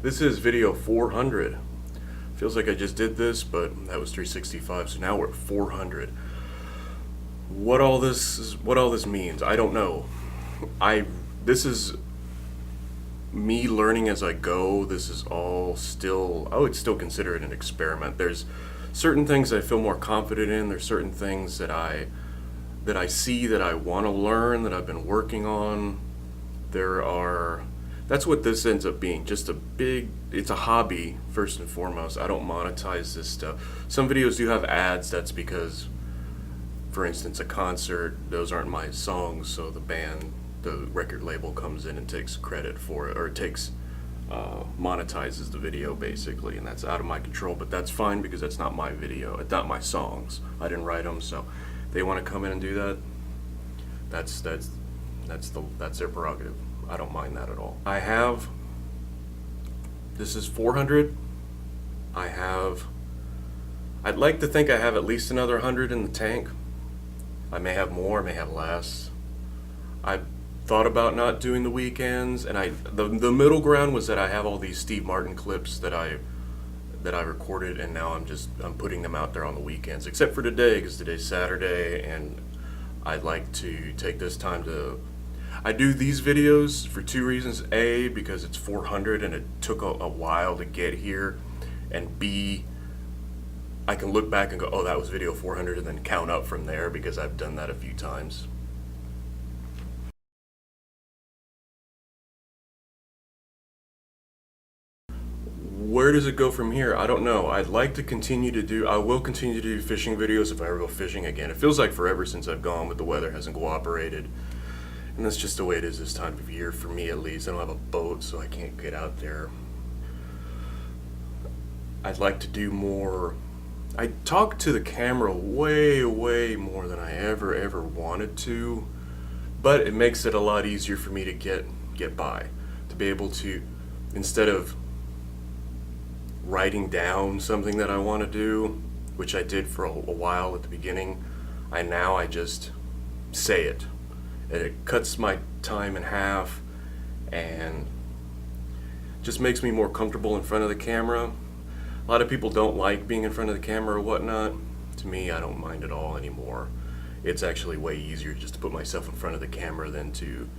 This is video 400. Feels like I just did this, but that was 365, so now we're at 400. What all this means, I don't know. This is me learning as I go. This is all still, I would still consider it an experiment. There's certain things I feel more confident in. There's certain things that I see that I want to learn, that I've been working on. That's what this ends up being, just it's a hobby first and foremost. I don't monetize this stuff. Some videos do have ads. That's because, for instance, a concert, those aren't my songs, so the record label comes in and takes credit for it, or monetizes the video basically, and that's out of my control, but that's fine because that's not my video. It's not my songs. I didn't write them, so if they want to come in and do that, that's their prerogative. I don't mind that at all. This is 400. I'd like to think I have at least another 100 in the tank. I may have more, I may have less. I thought about not doing the weekends, and the middle ground was that I have all these Steve Martin clips that I recorded, and now I'm putting them out there on the weekends, except for today, because today's Saturday, and I'd like to take this time to. I do these videos for two reasons. A, because it's 400 and it took a while to get here, and B, I can look back and go, oh, that was video 400, and then count up from there, because I've done that a few times. Where does it go from here? I don't know. I will continue to do fishing videos if I ever go fishing again. It feels like forever since I've gone, but the weather hasn't cooperated. And that's just the way it is this time of year, for me at least. I don't have a boat, so I can't get out there. I'd like to do more. I talk to the camera way, way more than I ever wanted to, but it makes it a lot easier for me to get by. To be able to, instead of writing down something that I want to do, which I did for a while at the beginning, I just say it. And it cuts my time in half and just makes me more comfortable in front of the camera. A lot of people don't like being in front of the camera or whatnot. To me, I don't mind at all anymore. It's actually way easier just to put myself in front of the camera than to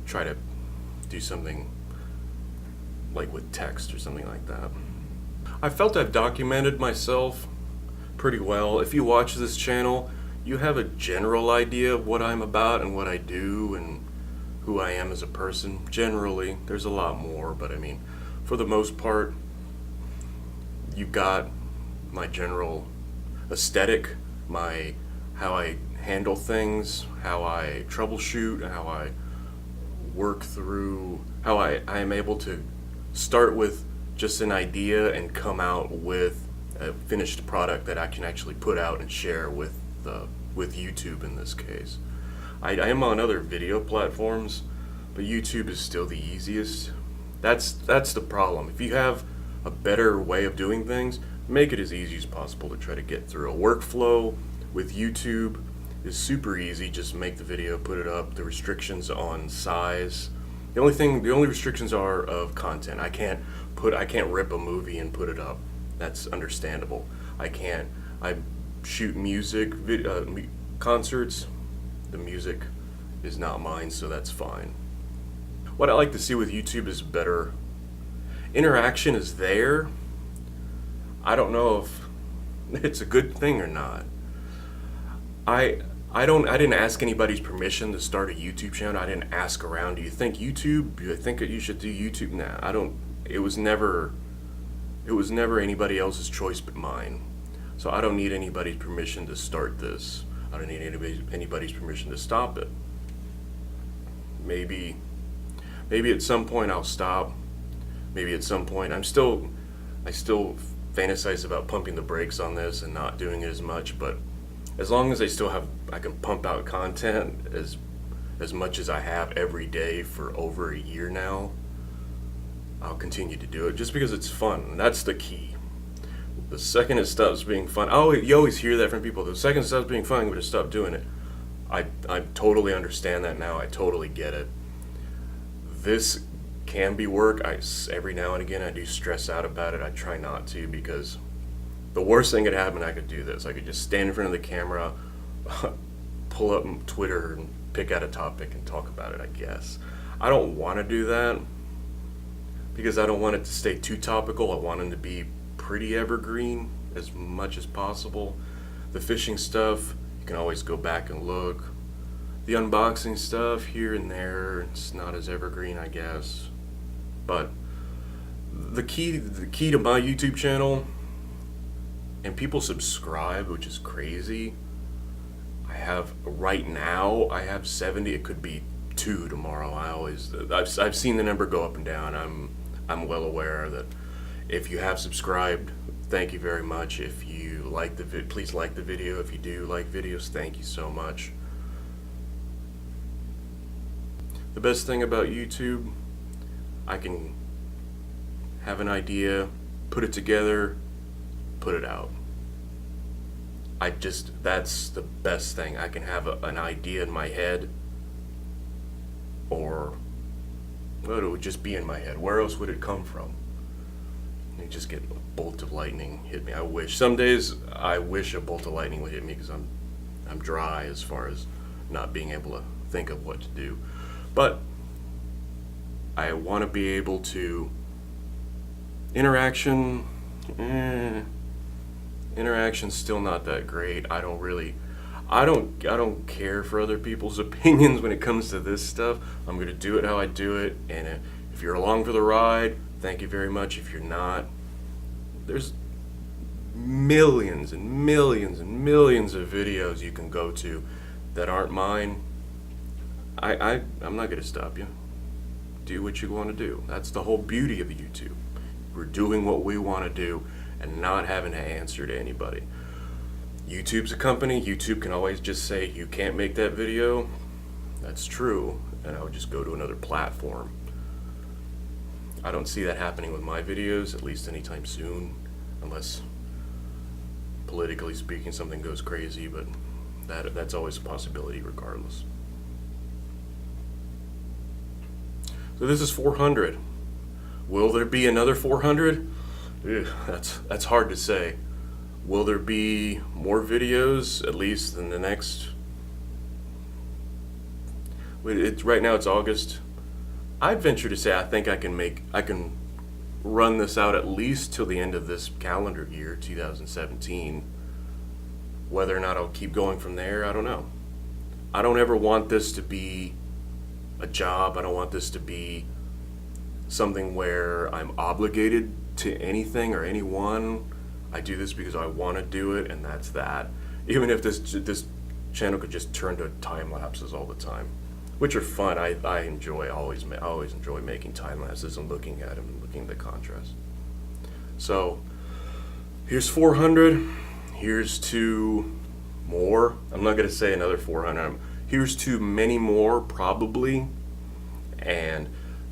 try to do something like with text or something like that. I felt I've documented myself pretty well. If you watch this channel, you have a general idea of what I'm about and what I do and who I am as a person. Generally, there's a lot more, but I mean, for the most part, you've got my general aesthetic, how I handle things, how I troubleshoot, how I work through, how I am able to start with just an idea and come out with a finished product that I can actually put out and share with YouTube in this case. I am on other video platforms, but YouTube is still the easiest. That's the problem. If you have a better way of doing things, make it as easy as possible to try to get through. A workflow with YouTube is super easy. Just make the video, put it up. The restrictions on size. The only restrictions are of content. I can't rip a movie and put it up. That's understandable. I shoot music, concerts. The music is not mine, so that's fine. What I like to see with YouTube is better interaction is there. I don't know if it's a good thing or not. I didn't ask anybody's permission to start a YouTube channel. I didn't ask around, do you think that you should do YouTube? Nah, I don't. It was never anybody else's choice but mine. So I don't need anybody's permission to start this. I don't need anybody's permission to stop it. Maybe at some point I'll stop. Maybe at some point I still fantasize about pumping the brakes on this and not doing it as much, but as long as I can pump out content as much as I have every day for over a year now, I'll continue to do it just because it's fun. That's the key. The second it stops being fun, you always hear that from people. The second it stops being fun, I'm going to stop doing it. I totally understand that now. I totally get it. This can be work. Every now and again I do stress out about it. I try not to, because the worst thing could happen, I could do this. I could just stand in front of the camera, pull up Twitter and pick out a topic and talk about it, I guess. I don't want to do that because I don't want it to stay too topical. I want them to be pretty evergreen as much as possible. The fishing stuff, you can always go back and look. The unboxing stuff, here and there, it's not as evergreen, I guess. But the key to my YouTube channel, and people subscribe, which is crazy. Right now I have 70. It could be 2 tomorrow. I've seen the number go up and down. I'm well aware that if you have subscribed, thank you very much. If you like please like the video. If you do like videos, thank you so much. The best thing about YouTube, I can have an idea, put it together, put it out. That's the best thing. I can have an idea in my head, or well, it would just be in my head. Where else would it come from? You just get a bolt of lightning hit me. Some days I wish a bolt of lightning would hit me, because I'm dry as far as not being able to think of what to do. But I want to be able to interaction's still not that great. I don't care for other people's opinions when it comes to this stuff. I'm going to do it how I do it, and if you're along for the ride, thank you very much. If you're not, there's millions and millions and millions of videos you can go to that aren't mine. I'm not going to stop you. Do what you want to do. That's the whole beauty of YouTube. We're doing what we want to do and not having to answer to anybody. YouTube's a company. YouTube can always just say, you can't make that video. That's true. And I would just go to another platform. I don't see that happening with my videos, at least anytime soon, unless, politically speaking, something goes crazy, but that's always a possibility regardless. So this is 400. Will there be another 400? That's hard to say. Will there be more videos, at least in the next... Right now it's August. I'd venture to say I think I can run this out at least till the end of this calendar year, 2017. Whether or not I'll keep going from there, I don't know. I don't ever want this to be a job. I don't want this to be something where I'm obligated to anything or anyone. I do this because I want to do it, and that's that. Even if this channel could just turn to time lapses all the time, which are fun. I always enjoy making time lapses and looking at them and looking at the contrast. So here's 400. Here's to more. I'm not going to say another 400. Here's to many more, probably. And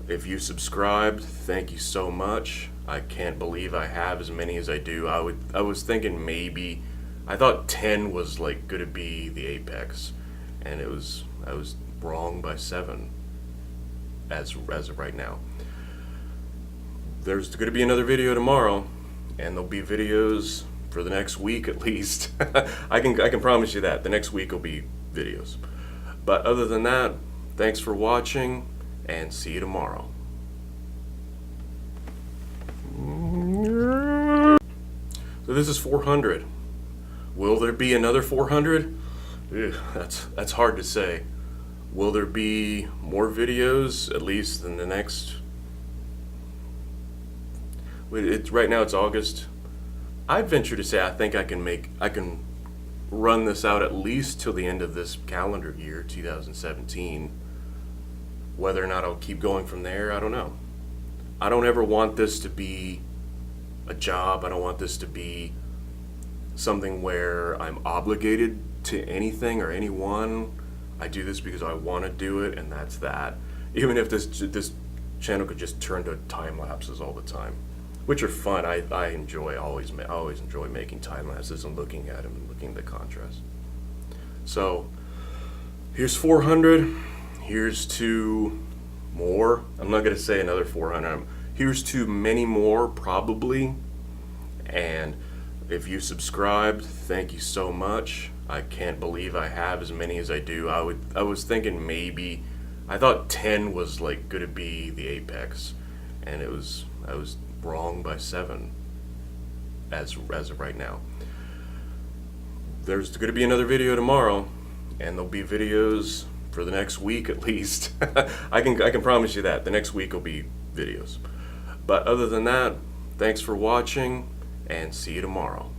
if you subscribed, thank you so much. I can't believe I have as many as I do. I was thinking maybe, I thought 10 was like going to be the apex, and I was wrong by 7 as of right now. There's going to be another video tomorrow, and there'll be videos for the next week at least. I can promise you that the next week will be videos. But other than that, thanks for watching, and see you tomorrow. So this is 400. Will there be another 400? That's hard to say. Will there be more videos, at least in the next... Right now it's August. I'd venture to say I think I can run this out at least till the end of this calendar year, 2017. Whether or not I'll keep going from there, I don't know. I don't ever want this to be a job. I don't want this to be something where I'm obligated to anything or anyone. I do this because I want to do it, and that's that. Even if this channel could just turn to time lapses all the time, which are fun. I always enjoy making time lapses and looking at them and looking at the contrast. So here's 400. Here's to more. I'm not going to say another 400. Here's to many more, probably. And if you subscribed, thank you so much. I can't believe I have as many as I do. I was thinking maybe, I thought 10 was like going to be the apex, and I was wrong by 7 as of right now. There's going to be another video tomorrow, and there'll be videos for the next week at least. I can promise you that the next week will be videos. But other than that, thanks for watching, and see you tomorrow.